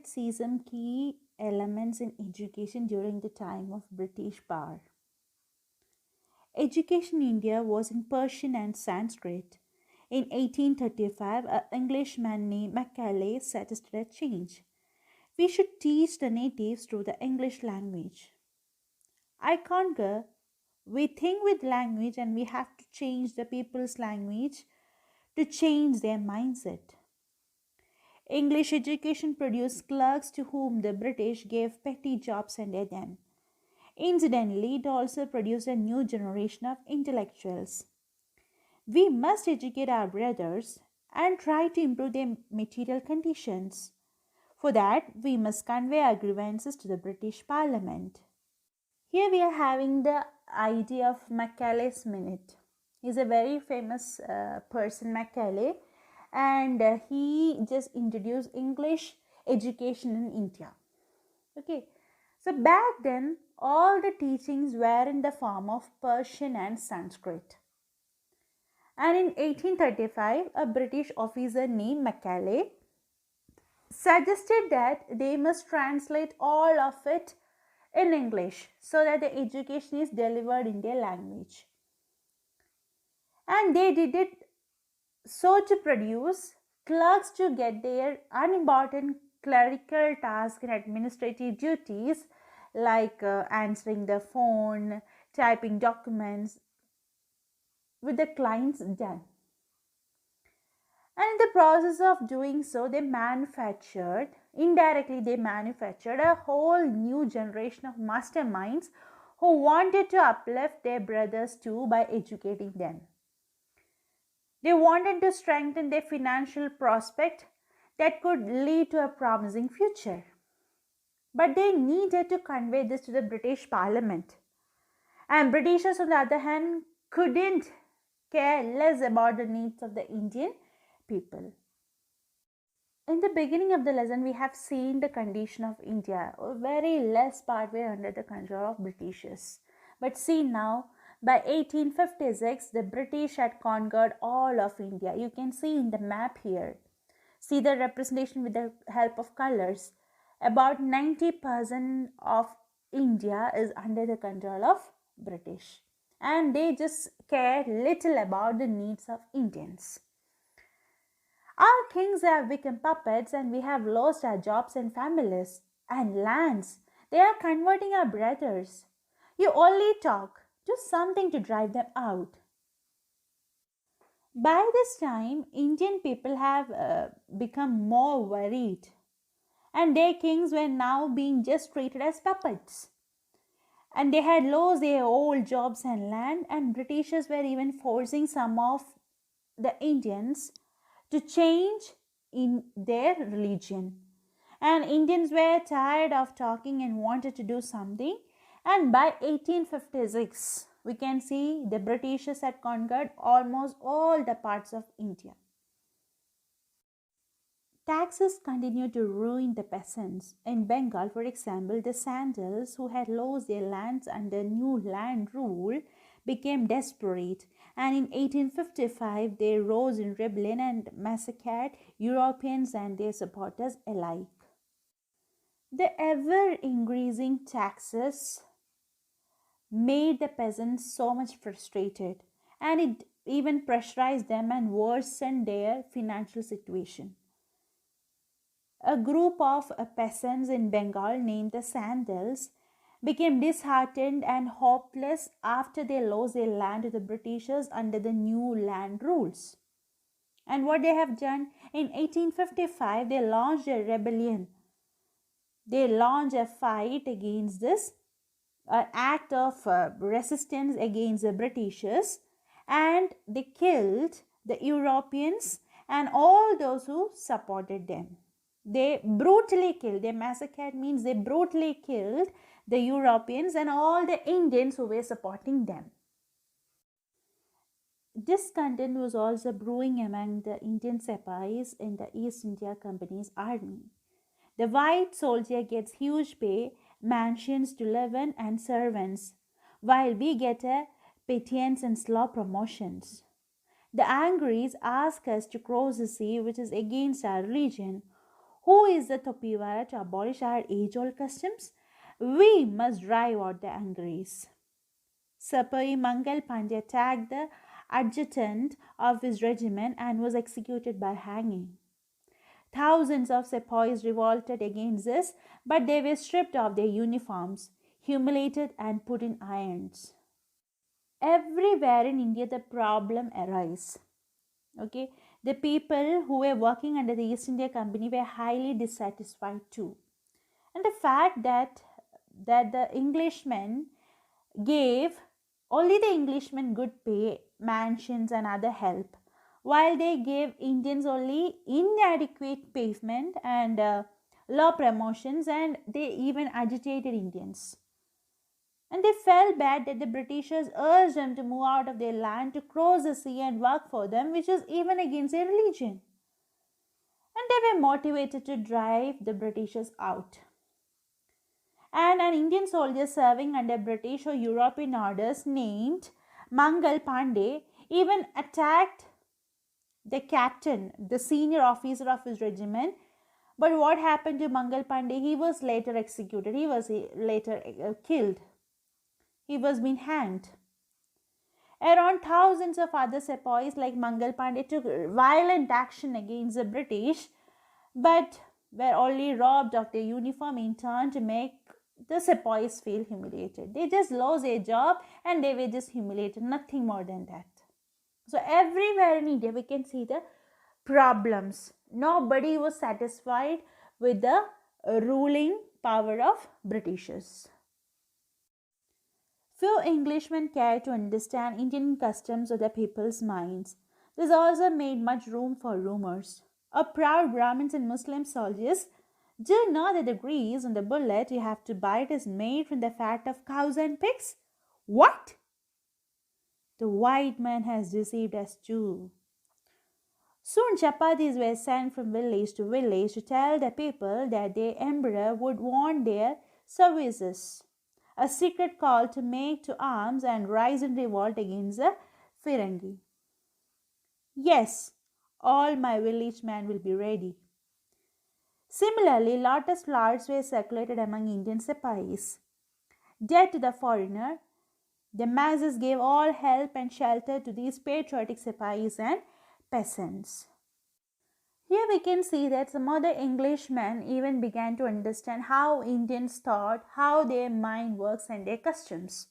let's see some key elements in education during the time of British power. Education in India was in Persian and Sanskrit. In 1835, an Englishman named Macaulay suggested a change. We should teach the natives through the English language. I concur. We think with language and we have to change the people's language to change their mindset. English education produced clerks to whom the British gave petty jobs under them. Incidentally, it also produced a new generation of intellectuals. We must educate our brothers and try to improve their material conditions. For that, we must convey our grievances to the British Parliament. Here we are having the idea of Macaulay's Minute. He's a very famous person, Macaulay, and he just introduced English education in India. Okay, so back then, all the teachings were in the form of Persian and Sanskrit. And in 1835, a British officer named Macaulay suggested that they must translate all of it in English so that the education is delivered in their language. And they did it so to produce clerks to get their unimportant clerical tasks and administrative duties like answering the phone, typing documents with the clients done. And in the process of doing so, indirectly they manufactured a whole new generation of masterminds who wanted to uplift their brothers too by educating them. They wanted to strengthen their financial prospect that could lead to a promising future. But they needed to convey this to the British Parliament. And Britishers, on the other hand, couldn't care less about the needs of the Indian people. In the beginning of the lesson, we have seen the condition of India, a very less part were under the control of Britishers. But see now, by 1856, the British had conquered all of India. You can see in the map here. See the representation with the help of colors. About 90% of India is under the control of British. And they just care little about the needs of Indians. Our kings have become puppets and we have lost our jobs and families and lands. They are converting our brothers. You only talk. Do something to drive them out. By this time, Indian people have become more worried and their kings were now being just treated as puppets. And they had lost their old jobs and land, and Britishers were even forcing some of the Indians to change in their religion. And Indians were tired of talking and wanted to do something. And by 1856, we can see the Britishers had conquered almost all the parts of India. Taxes continued to ruin the peasants. In Bengal, for example, the Sandals, who had lost their lands under new land rule, became desperate, and in 1855 they rose in rebellion and massacred Europeans and their supporters alike. The ever-increasing taxes made the peasants so much frustrated, and it even pressurized them and worsened their financial situation. A group of peasants in Bengal named the Sandals became disheartened and hopeless after they lost their land to the Britishers under the new land rules. And what they have done in 1855, they launched a rebellion. They launched a fight against this, an act of resistance against the Britishers, and they killed the Europeans and all those who supported them. They brutally killed, they massacred means they brutally killed the Europeans and all the Indians who were supporting them. Discontent was also brewing among the Indian sepahis in the East India Company's army. The white soldier gets huge pay, mansions to live in and servants, while we get a pittance and slow promotions. The Angries ask us to cross the sea, which is against our religion. Who is the Topiwara to abolish our age old customs? We must drive out the Angres. Sapai Mangal Pandey attacked the adjutant of his regiment and was executed by hanging. Thousands of sepoys revolted against this, but they were stripped of their uniforms, humiliated, and put in irons. Everywhere in India, the problem arises. Okay, the people who were working under the East India Company were highly dissatisfied too, and the fact that the Englishmen gave only the Englishmen good pay, mansions, and other help, while they gave Indians only inadequate payment and low promotions, and they even agitated Indians. And they felt bad that the Britishers urged them to move out of their land to cross the sea and work for them, which is even against their religion. And they were motivated to drive the Britishers out. And an Indian soldier serving under British or European orders named Mangal Pandey even attacked the captain, the senior officer of his regiment. But what happened to Mangal Pandey? He was later executed. He was later killed. He was being hanged. Around thousands of other sepoys like Mangal Pandey took violent action against the British, but were only robbed of their uniform in turn to make the sepoys feel humiliated. They just lost their job and they were just humiliated, nothing more than that. So everywhere in India we can see the problems. Nobody was satisfied with the ruling power of Britishers. Few Englishmen cared to understand Indian customs or the people's minds. This also made much room for rumors. A proud Brahmins and Muslim soldiers do you know that the grease on the bullet you have to bite is made from the fat of cows and pigs? What? The white man has deceived us too. Soon chapatis were sent from village to village to tell the people that their emperor would want their services. A secret call to make to arms and rise in revolt against the Firangi. Yes, all my village men will be ready. Similarly, lotus flowers were circulated among Indian sepais. Dead to the foreigner, the masses gave all help and shelter to these patriotic sepais and peasants. Here we can see that some other Englishmen even began to understand how Indians thought, how their mind works and their customs.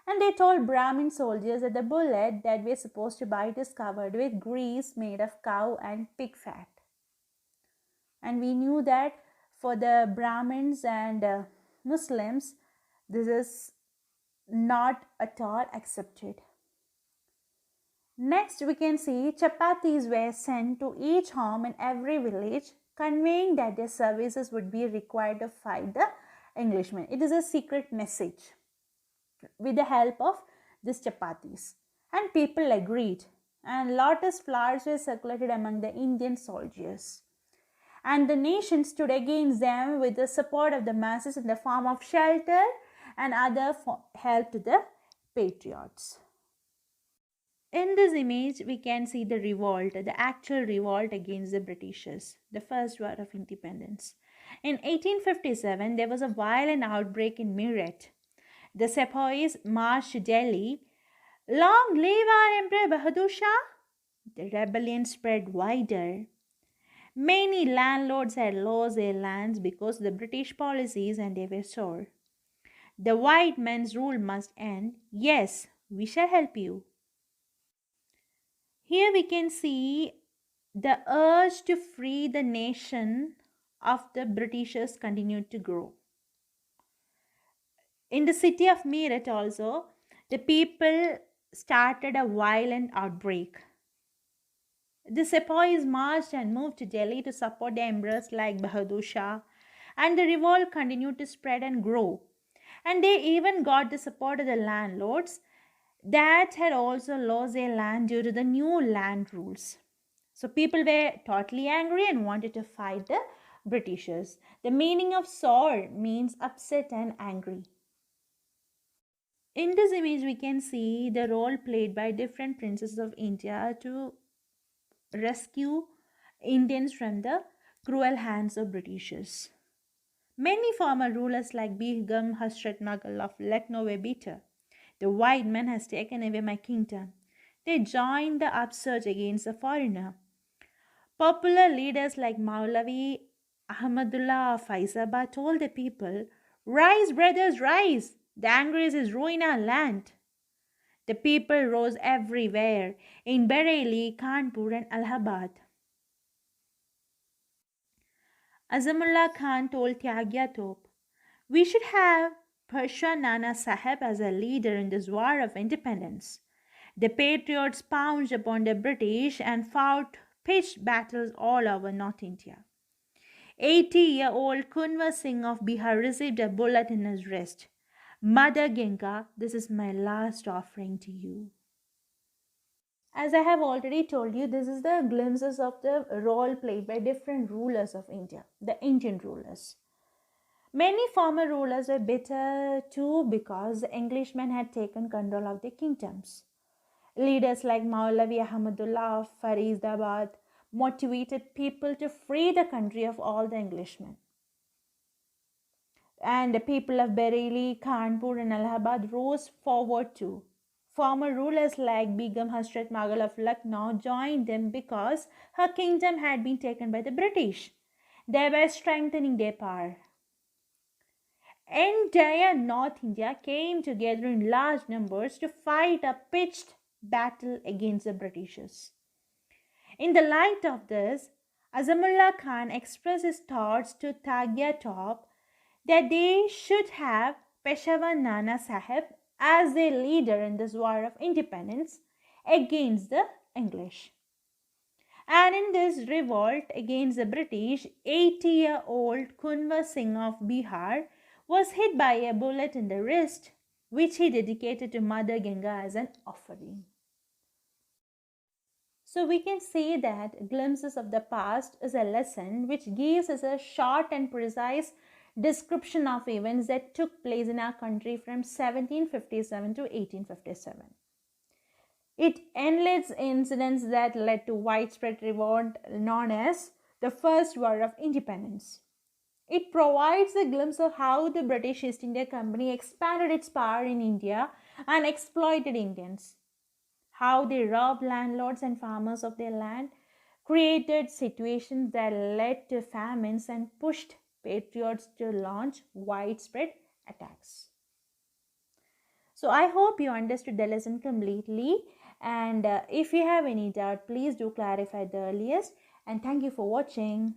And they told Brahmin soldiers that the bullet that we're supposed to bite is covered with grease made of cow and pig fat. And we knew that for the Brahmins and Muslims, this is not at all accepted. Next, we can see chapatis were sent to each home in every village, conveying that their services would be required to fight the Englishmen. It is a secret message with the help of these chapatis. And people agreed. And lotus flowers were circulated among the Indian soldiers. And the nation stood against them with the support of the masses in the form of shelter and other help to the patriots. In this image, we can see the revolt, the actual revolt against the Britishers, the first war of independence. In 1857, there was a violent outbreak in Meerut. The sepoys marched to Delhi. Long live our Emperor Bahadur Shah! The rebellion spread wider. Many landlords had lost their lands because of the British policies and they were sore. The white man's rule must end. Yes, we shall help you. Here we can see the urge to free the nation of the Britishers continued to grow. In the city of Meerut also, the people started a violent outbreak. The sepoys marched and moved to Delhi to support the emperors like Bahadur Shah, and the revolt continued to spread and grow. And they even got the support of the landlords that had also lost their land due to the new land rules. So people were totally angry and wanted to fight the Britishers. The meaning of sore means upset and angry. In this image, we can see the role played by different princes of India to rescue Indians from the cruel hands of Britishers. Many former rulers like Begum Hasrat Magal of Lucknow were bitter. The white man has taken away my kingdom. They joined the upsurge against the foreigner. Popular leaders like Maulavi Ahmadullah of Faizabad told the people, "Rise, brothers, rise! The Angres is ruining our land." The people rose everywhere in Bareilly, Kanpur, and Allahabad. Azamullah Khan told Tyagya Top, "We should have Pasha Nana Sahib as a leader in this war of independence." The patriots pounced upon the British and fought pitched battles all over North India. 80-year-old Kunwar Singh of Bihar received a bullet in his wrist. "Mother Ganga, this is my last offering to you." As I have already told you, this is the glimpses of the role played by different rulers of India, the Indian rulers. Many former rulers were bitter too because the Englishmen had taken control of their kingdoms. Leaders like Maulavi Ahmadullah of Faridabad motivated people to free the country of all the Englishmen. And the people of Bareilly, Kanpur, and Allahabad rose forward too. Former rulers like Begum Hasrat Magal of Lucknow joined them because her kingdom had been taken by the British. They were strengthening their power. Entire North India came together in large numbers to fight a pitched battle against the Britishers. In the light of this, Azamullah Khan expressed his thoughts to Tagya Top that they should have Peshawar Nana Sahib as their leader in this war of independence against the English. And in this revolt against the British, 80-year-old Kunwar Singh of Bihar was hit by a bullet in the wrist, which he dedicated to Mother Ganga as an offering. So we can say that glimpses of the past is a lesson which gives us a short and precise description of events that took place in our country from 1757 to 1857. It enlists incidents that led to widespread revolt known as the First War of Independence. It provides a glimpse of how the British East India Company expanded its power in India and exploited Indians, how they robbed landlords and farmers of their land, created situations that led to famines, and pushed patriots to launch widespread attacks. So I hope you understood the lesson completely, and if you have any doubt, please do clarify the earliest, and thank you for watching.